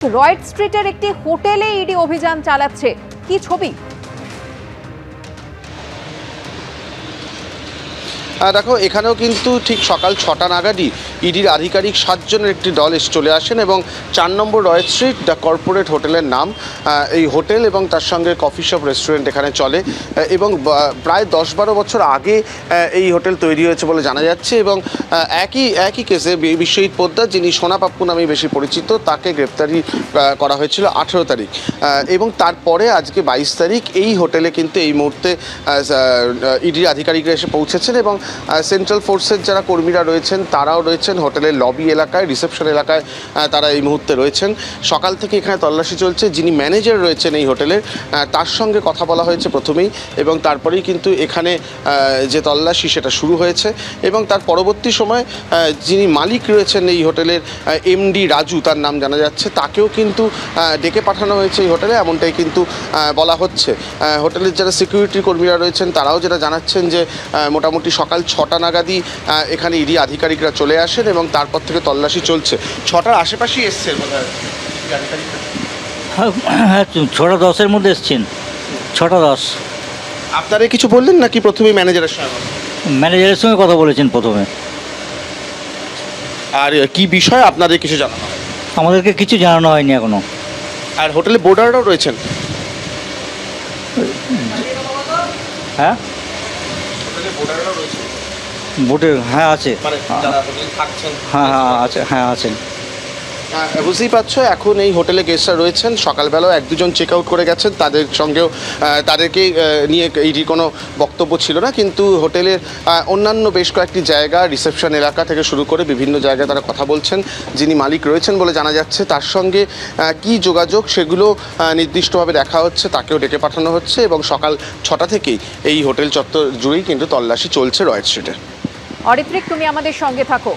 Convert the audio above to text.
রয়েড স্ট্রিটের একটি হোটেলে ইডি অভিযান চালাচ্ছে, কি ছবি? দেখো, এখানেও কিন্তু ঠিক সকাল 6টা নাগাদই ইডির আধিকারিক 7 জনের একটি দল এসে চলে আসেন এবং 4 নম্বর রয়েড স্ট্রিট দ্য কর্পোরেট হোটেলের নাম। এই হোটেল এবং তার সঙ্গে কফি শপ রেস্টুরেন্ট এখানে চলে এবং প্রায় 10-12 বছর আগে এই হোটেল তৈরি হয়েছে বলে জানা যাচ্ছে এবং একই কেসে বিশ্বজিৎ পোদ্দার, যিনি সোনা পাপ্পু নামে বেশি পরিচিত, তাকে গ্রেপ্তারি করা হয়েছিল 18 তারিখ এবং তারপরে আজকে 22 তারিখ এই হোটেলে কিন্তু এই মুহূর্তে ইডির আধিকারিকরা এসে পৌঁছেছেন এবং সেন্ট্রাল ফোর্সের যারা কর্মীরা রয়েছেন তারাও রয়েছেন হোটেলের লবি এলাকায়, রিসেপশন এলাকায় তারা এই মুহূর্তে রয়েছেন। সকাল থেকে এখানে তল্লাশি চলছে। যিনি ম্যানেজার রয়েছেন এই হোটেলের, তার সঙ্গে কথা বলা হয়েছে প্রথমেই এবং তারপরেই কিন্তু এখানে যে তল্লাশি সেটা শুরু হয়েছে এবং তার পরবর্তী সময় যিনি মালিক রয়েছেন এই হোটেলের এমডি রাজু, তার নাম জানা যাচ্ছে, তাকেও কিন্তু ডেকে পাঠানো হয়েছে এই হোটেলে, এমনটাই কিন্তু বলা হচ্ছে। হোটেলের যারা সিকিউরিটি কর্মীরা রয়েছেন তারাও যেটা জানাচ্ছেন যে মোটামুটি সকাল 6টা নাগাদই এখানে ইডি আধিকারিকরা চলে আসেন এবং তারপর থেকে তল্লাশি চলছে। 6টার আশেপাশেই এসছেন বোধহয় হ্যাঁ, 6:10-এর মধ্যে এসছেন। 6:10 আপনারা কিছু বললেন নাকি প্রথমেই ম্যানেজারের সঙ্গে? ম্যানেজারের সঙ্গে কথা বলেছেন প্রথমে। আর কি বিষয় আপনাদের কিছু জানানো? আমাদেরকে কিছু জানানো হয়নি এখনো। আর হোটেলে বোর্ডাররাও রয়েছেন? হ্যাঁ, বোটে হ্যাঁ আছে। হ্যাঁ হ্যাঁ আছে, হ্যাঁ আছেন। বুঝতেই পারছো, এখন এই হোটেলে গেস্টরা রয়েছেন। সকালবেলাও 1-2 চেক আউট করে গেছেন, তাদের সঙ্গেও তাদেরকে নিয়ে এইটি কোনো বক্তব্য ছিল না, কিন্তু হোটেলের অন্যান্য বেশ কয়েকটি জায়গা, রিসেপশন এলাকা থেকে শুরু করে বিভিন্ন জায়গায় তারা কথা বলছেন। যিনি মালিক রয়েছেন বলে জানা যাচ্ছে, তার সঙ্গে কি যোগাযোগ সেগুলো নির্দিষ্টভাবে দেখা হচ্ছে, তাকেও ডেকে পাঠানো হচ্ছে এবং সকাল 6টা থেকেই এই হোটেল চত্বর জুড়েই কিন্তু তল্লাশি চলছে রয়েড স্ট্রিটে। অরিত্রিক, তুমি আমাদের সঙ্গে থাকো।